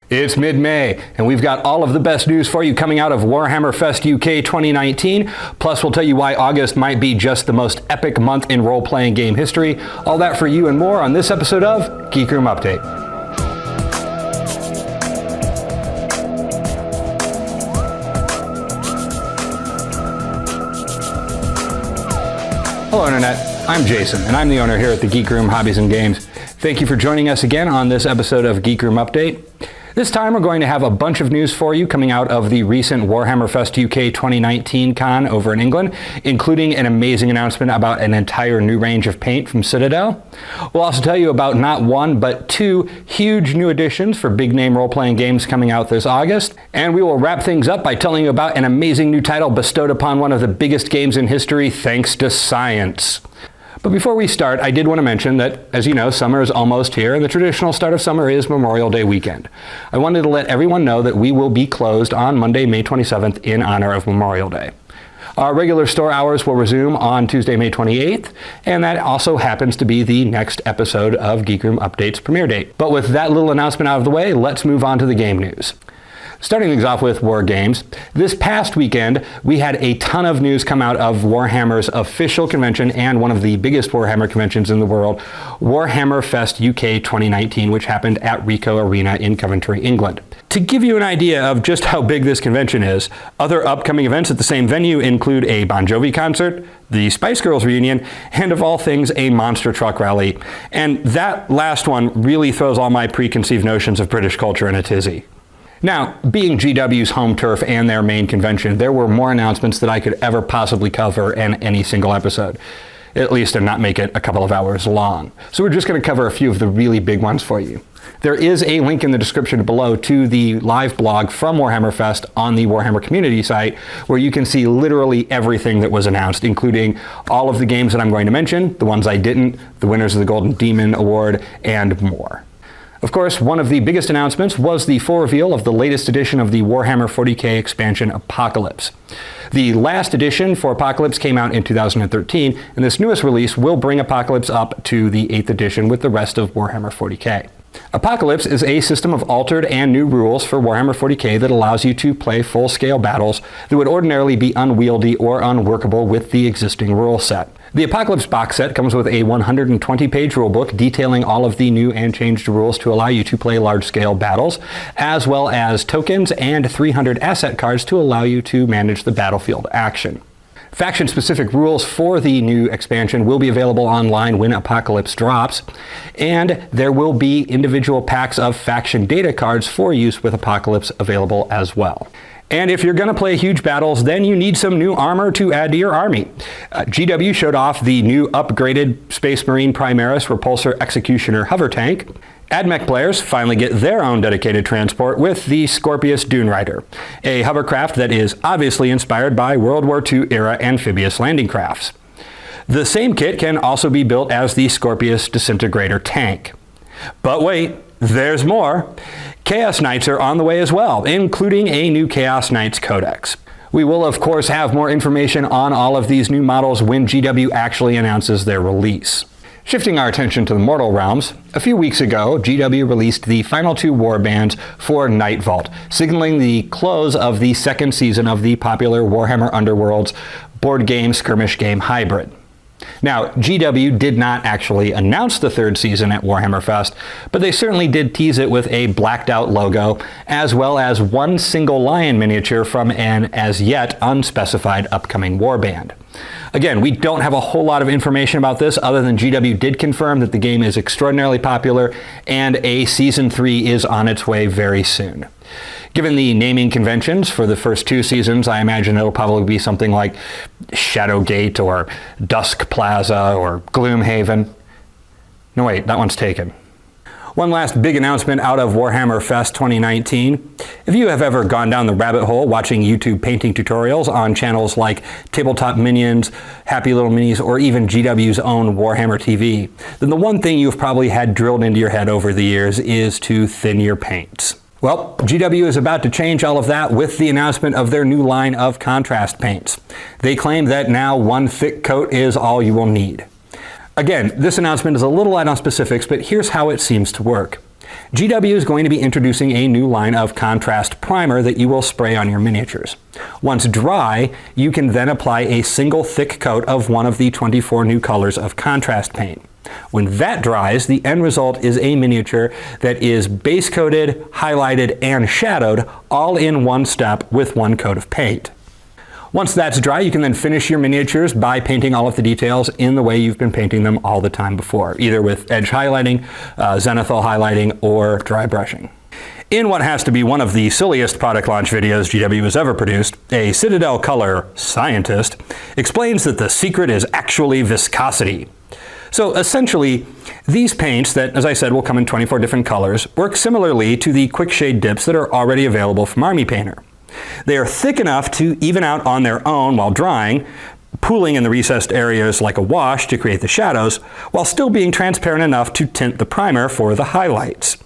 It's mid-May, and we've got all of the best news for you coming out of WarhammerFest UK 2019. Plus, we'll tell you why August might be just the most epic month in role-playing game history. All that for you and more on this episode of Geek Room Update. Hello, Internet. I'm Jason, and I'm the owner here at the Geek Room Hobbies and Games. Thank you for joining us again on this episode of Geek Room Update. This time we're going to have a bunch of news for you coming out of the recent WarhammerFest UK 2019 con over in England, including an amazing announcement about an entire new range of paint from Citadel. We'll also tell you about not one, but two huge new additions for big name role-playing games coming out this August. And we will wrap things up by telling you about an amazing new title bestowed upon one of the biggest games in history thanks to science. But before we start, I did want to mention that, as you know, summer is almost here, and the traditional start of summer is Memorial Day weekend. I wanted to let everyone know that we will be closed on Monday, May 27th in honor of Memorial Day. Our regular store hours will resume on Tuesday, May 28th, and that also happens to be the next episode of Geek Room Update's premiere date. But with that little announcement out of the way, let's move on to the game news. Starting things off with War Games, this past weekend we had a ton of news come out of Warhammer's official convention and one of the biggest Warhammer conventions in the world, WarhammerFest UK 2019, which happened at Ricoh Arena in Coventry, England. To give you an idea of just how big this convention is, other upcoming events at the same venue include a Bon Jovi concert, the Spice Girls reunion, and of all things, a monster truck rally. And that last one really throws all my preconceived notions of British culture in a tizzy. Now, being GW's home turf and their main convention, there were more announcements that I could ever possibly cover in any single episode, at least and not make it a couple of hours long. So we're just going to cover a few of the really big ones for you. There is a link in the description below to the live blog from WarhammerFest on the Warhammer community site, where you can see literally everything that was announced, including all of the games that I'm going to mention, the ones I didn't, the winners of the Golden Demon Award, and more. Of course, one of the biggest announcements was the full reveal of the latest edition of the Warhammer 40k expansion, Apocalypse. The last edition for Apocalypse came out in 2013, and this newest release will bring Apocalypse up to the 8th edition with the rest of Warhammer 40k. Apocalypse is a system of altered and new rules for Warhammer 40k that allows you to play full-scale battles that would ordinarily be unwieldy or unworkable with the existing rule set. The Apocalypse box set comes with a 120-page rulebook detailing all of the new and changed rules to allow you to play large-scale battles, as well as tokens and 300 asset cards to allow you to manage the battlefield action. Faction-specific rules for the new expansion will be available online when Apocalypse drops, and there will be individual packs of faction data cards for use with Apocalypse available as well. And if you're going to play huge battles, then you need some new armor to add to your army. GW showed off the new upgraded Space Marine Primaris Repulsor Executioner hover tank. AdMech players finally get their own dedicated transport with the Scorpius Dune Rider, a hovercraft that is obviously inspired by World War II era amphibious landing crafts. The same kit can also be built as the Scorpius Disintegrator tank. But wait, there's more. Chaos Knights are on the way as well, including a new Chaos Knights Codex. We will of course have more information on all of these new models when GW actually announces their release. Shifting our attention to the mortal realms, a few weeks ago, GW released the final two warbands for Night Vault, signaling the close of the second season of the popular Warhammer Underworlds board game skirmish game hybrid. Now, GW did not actually announce the third season at WarhammerFest, but they certainly did tease it with a blacked out logo, as well as one single lion miniature from an as yet unspecified upcoming warband. Again, we don't have a whole lot of information about this other than GW did confirm that the game is extraordinarily popular and a Season 3 is on its way very soon. Given the naming conventions for the first two seasons, I imagine it'll probably be something like Shadowgate or Dusk Plaza or Gloomhaven. No wait, that one's taken. One last big announcement out of WarhammerFest 2019. If you have ever gone down the rabbit hole watching YouTube painting tutorials on channels like Tabletop Minions, Happy Little Minis, or even GW's own Warhammer TV, then the one thing you've probably had drilled into your head over the years is to thin your paints. Well, GW is about to change all of that with the announcement of their new line of contrast paints. They claim that now one thick coat is all you will need. Again, this announcement is a little light on specifics, but here's how it seems to work. GW is going to be introducing a new line of contrast primer that you will spray on your miniatures. Once dry, you can then apply a single thick coat of one of the 24 new colors of contrast paint. When that dries, the end result is a miniature that is base coated, highlighted, and shadowed all in one step with one coat of paint. Once that's dry, you can then finish your miniatures by painting all of the details in the way you've been painting them all the time before, either with edge highlighting, zenithal highlighting, or dry brushing. In what has to be one of the silliest product launch videos GW has ever produced, a Citadel Color scientist explains that the secret is actually viscosity. So essentially, these paints that, as I said, will come in 24 different colors, work similarly to the quick shade dips that are already available from Army Painter. They are thick enough to even out on their own while drying, pooling in the recessed areas like a wash to create the shadows, while still being transparent enough to tint the primer for the highlights.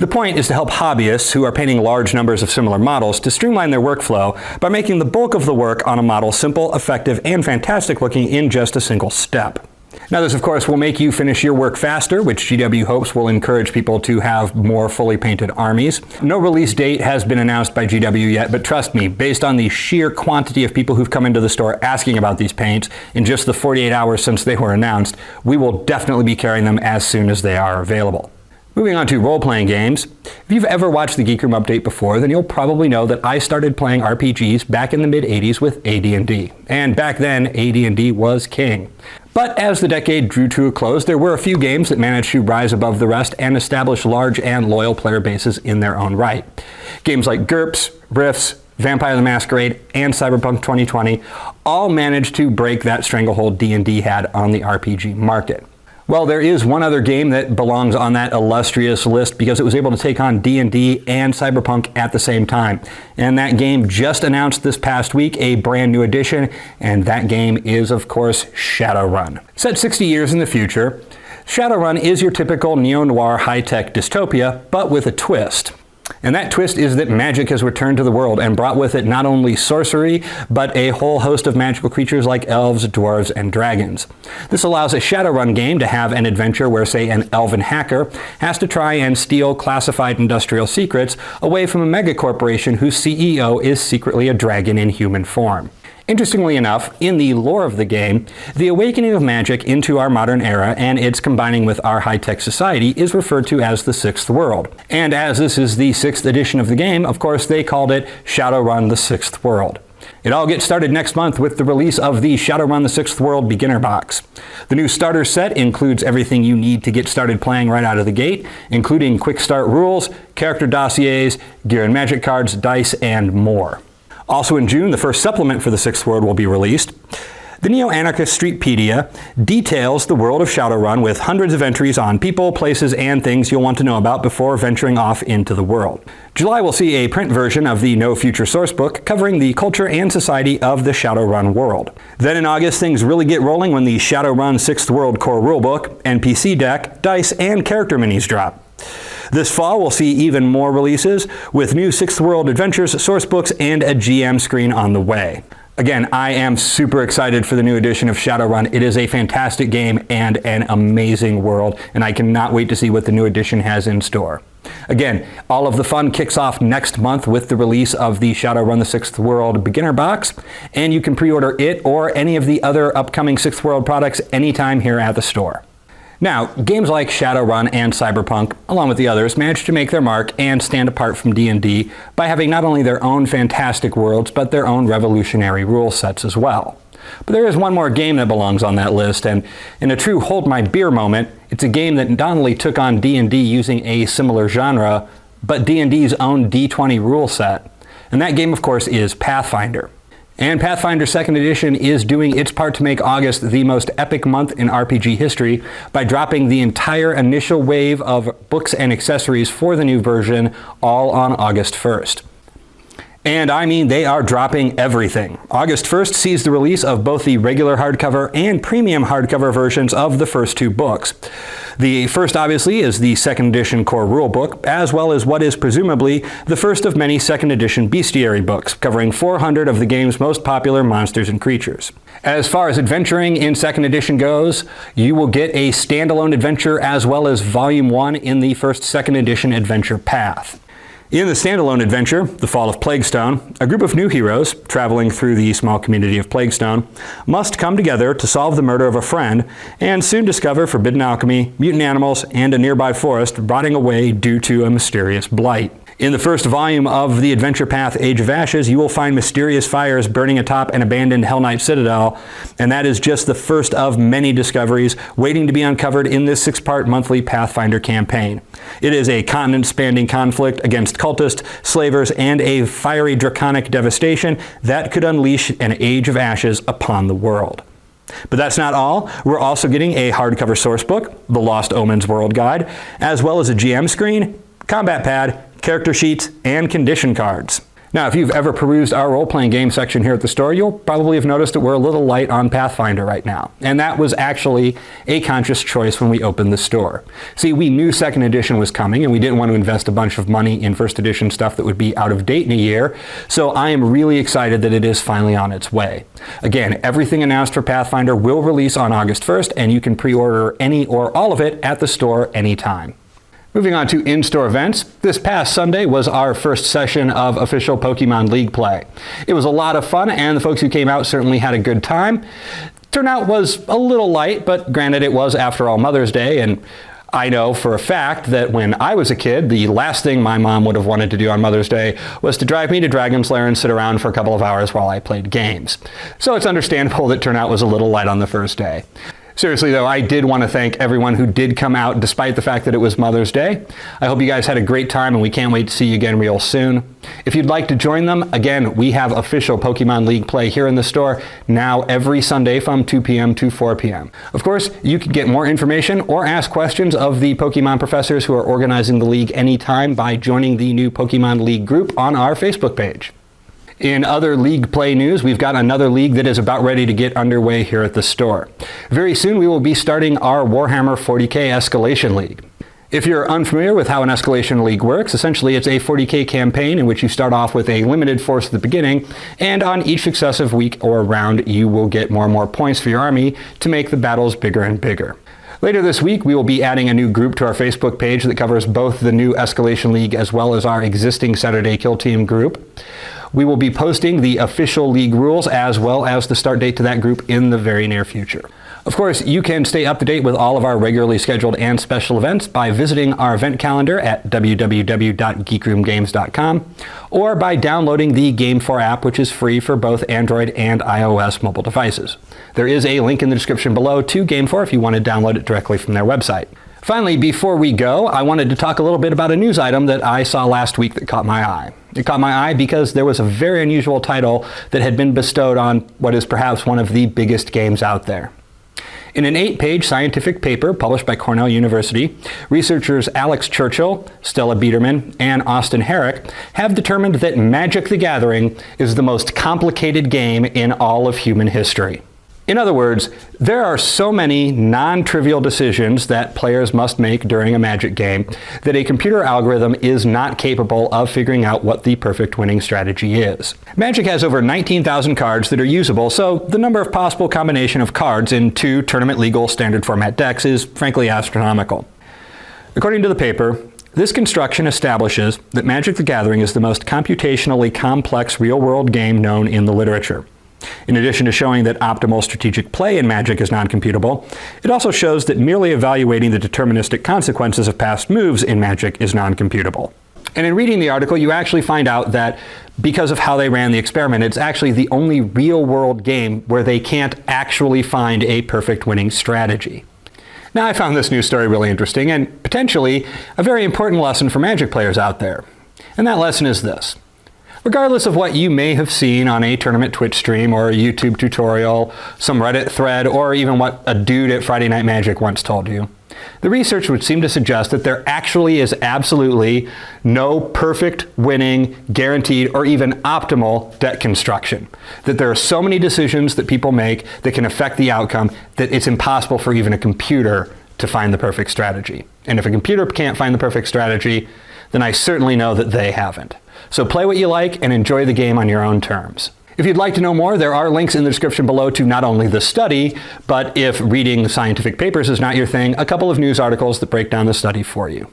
The point is to help hobbyists who are painting large numbers of similar models to streamline their workflow by making the bulk of the work on a model simple, effective, and fantastic looking in just a single step. Now this, of course, will make you finish your work faster, which GW hopes will encourage people to have more fully painted armies. No release date has been announced by GW yet, but trust me, based on the sheer quantity of people who've come into the store asking about these paints in just the 48 hours since they were announced, we will definitely be carrying them as soon as they are available. Moving on to role-playing games. If you've ever watched the Geek Room Update before, then you'll probably know that I started playing RPGs back in the mid-80s with AD&D. And back then, AD&D was king. But as the decade drew to a close, there were a few games that managed to rise above the rest and establish large and loyal player bases in their own right. Games like GURPS, Rifts, Vampire the Masquerade, and Cyberpunk 2020 all managed to break that stranglehold D&D had on the RPG market. Well, there is one other game that belongs on that illustrious list because it was able to take on D&D and Cyberpunk at the same time. And that game just announced this past week a brand new edition, and that game is, of course, Shadowrun. Set 60 years in the future, Shadowrun is your typical neo-noir high-tech dystopia, but with a twist. And that twist is that magic has returned to the world and brought with it not only sorcery, but a whole host of magical creatures like elves, dwarves, and dragons. This allows a Shadowrun game to have an adventure where, say, an elven hacker has to try and steal classified industrial secrets away from a megacorporation whose CEO is secretly a dragon in human form. Interestingly enough, in the lore of the game, the awakening of magic into our modern era and its combining with our high-tech society is referred to as the Sixth World. And as this is the 6th edition of the game, of course they called it Shadowrun the Sixth World. It all gets started next month with the release of the Shadowrun the Sixth World Beginner Box. The new starter set includes everything you need to get started playing right out of the gate, including quick start rules, character dossiers, gear and magic cards, dice, and more. Also in June, the first supplement for the Sixth World will be released. The Neo-Anarchist Streetpedia details the world of Shadowrun with hundreds of entries on people, places, and things you'll want to know about before venturing off into the world. July will see a print version of the No Future Sourcebook covering the culture and society of the Shadowrun world. Then in August, things really get rolling when the Shadowrun Sixth World Core Rulebook, NPC deck, dice, and character minis drop. This fall, we'll see even more releases with new Sixth World Adventures, sourcebooks, and a GM screen on the way. Again, I am super excited for the new edition of Shadowrun. It is a fantastic game and an amazing world, and I cannot wait to see what the new edition has in store. Again, all of the fun kicks off next month with the release of the Shadowrun the Sixth World Beginner Box, and you can pre-order it or any of the other upcoming Sixth World products anytime here at the store. Now, games like Shadowrun and Cyberpunk, along with the others, managed to make their mark and stand apart from D&D by having not only their own fantastic worlds, but their own revolutionary rule sets as well. But there is one more game that belongs on that list, and in a true hold my beer moment, it's a game that not only took on D&D using a similar genre, but D&D's own D20 rule set. And that game, of course, is Pathfinder. And Pathfinder 2nd Edition is doing its part to make August the most epic month in RPG history by dropping the entire initial wave of books and accessories for the new version all on August 1st. And I mean, they are dropping everything. August 1st sees the release of both the regular hardcover and premium hardcover versions of the first two books. The first, obviously, is the second edition core rulebook, as well as what is presumably the first of many second edition bestiary books, covering 400 of the game's most popular monsters and creatures. As far as adventuring in second edition goes, you will get a standalone adventure as well as volume 1 in the first second edition adventure path. In the standalone adventure, The Fall of Plaguestone, a group of new heroes, traveling through the small community of Plaguestone, must come together to solve the murder of a friend, and soon discover forbidden alchemy, mutant animals, and a nearby forest rotting away due to a mysterious blight. In the first volume of the adventure path, Age of Ashes, you will find mysterious fires burning atop an abandoned Hell Knight citadel, and that is just the first of many discoveries waiting to be uncovered in this 6-part monthly Pathfinder campaign. It is a continent-spanning conflict against cultists, slavers, and a fiery draconic devastation that could unleash an Age of Ashes upon the world. But that's not all. We're also getting a hardcover sourcebook, The Lost Omens World Guide, as well as a GM screen, combat pad, character sheets, and condition cards. Now, if you've ever perused our role-playing game section here at the store, you'll probably have noticed that we're a little light on Pathfinder right now. And that was actually a conscious choice when we opened the store. See, we knew second edition was coming, and we didn't want to invest a bunch of money in first edition stuff that would be out of date in a year, so I am really excited that it is finally on its way. Again, everything announced for Pathfinder will release on August 1st, and you can pre-order any or all of it at the store anytime. Moving on to in-store events, this past Sunday was our first session of official Pokemon League play. It was a lot of fun, and the folks who came out certainly had a good time. Turnout was a little light, but granted it was, after all, Mother's Day, and I know for a fact that when I was a kid, the last thing my mom would have wanted to do on Mother's Day was to drive me to Dragon's Lair and sit around for a couple of hours while I played games. So it's understandable that turnout was a little light on the first day. Seriously though, I did want to thank everyone who did come out despite the fact that it was Mother's Day. I hope you guys had a great time, and we can't wait to see you again real soon. If you'd like to join them, again, we have official Pokemon League play here in the store now every Sunday from 2 p.m. to 4 p.m. Of course, you can get more information or ask questions of the Pokemon professors who are organizing the league anytime by joining the new Pokemon League group on our Facebook page. In other league play news, we've got another league that is about ready to get underway here at the store. Very soon we will be starting our Warhammer 40k Escalation League. If you're unfamiliar with how an Escalation League works, essentially it's a 40k campaign in which you start off with a limited force at the beginning, and on each successive week or round you will get more and more points for your army to make the battles bigger and bigger. Later this week, we will be adding a new group to our Facebook page that covers both the new Escalation League as well as our existing Saturday Kill Team group. We will be posting the official league rules as well as the start date to that group in the very near future. Of course, you can stay up to date with all of our regularly scheduled and special events by visiting our event calendar at www.geekroomgames.com or by downloading the Game4 app, which is free for both Android and iOS mobile devices. There is a link in the description below to Game4 if you want to download it directly from their website. Finally, before we go, I wanted to talk a little bit about a news item that I saw last week that caught my eye. It caught my eye because there was a very unusual title that had been bestowed on what is perhaps one of the biggest games out there. In an 8-page scientific paper published by Cornell University, researchers Alex Churchill, Stella Biederman, and Austin Herrick have determined that Magic the Gathering is the most complicated game in all of human history. In other words, there are so many non-trivial decisions that players must make during a Magic game that a computer algorithm is not capable of figuring out what the perfect winning strategy is. Magic has over 19,000 cards that are usable, so the number of possible combination of cards in 2 tournament-legal standard format decks is frankly astronomical. According to the paper, this construction establishes that Magic the Gathering is the most computationally complex real-world game known in the literature. In addition to showing that optimal strategic play in Magic is non-computable, it also shows that merely evaluating the deterministic consequences of past moves in Magic is non-computable. And in reading the article, you actually find out that because of how they ran the experiment, it's actually the only real-world game where they can't actually find a perfect winning strategy. Now, I found this news story really interesting and potentially a very important lesson for Magic players out there. And that lesson is this. Regardless of what you may have seen on a tournament Twitch stream or a YouTube tutorial, some Reddit thread, or even what a dude at Friday Night Magic once told you, The research would seem to suggest that there actually is absolutely no perfect, winning, guaranteed, or even optimal deck construction. That there are so many decisions that people make that can affect the outcome that it's impossible for even a computer to find the perfect strategy. And if a computer can't find the perfect strategy, then I certainly know that they haven't. So play what you like and enjoy the game on your own terms. If you'd like to know more, there are links in the description below to not only the study, but if reading scientific papers is not your thing, a couple of news articles that break down the study for you.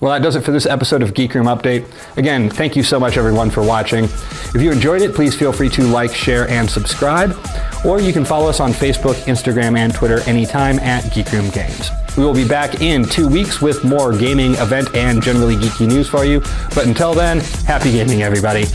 Well, that does it for this episode of Geek Room Update. Again, thank you so much everyone for watching. If you enjoyed it, please feel free to like, share, and subscribe. Or you can follow us on Facebook, Instagram, and Twitter anytime at Geek Room Games. We will be back in 2 weeks with more gaming, event, and generally geeky news for you. But until then, happy gaming, everybody.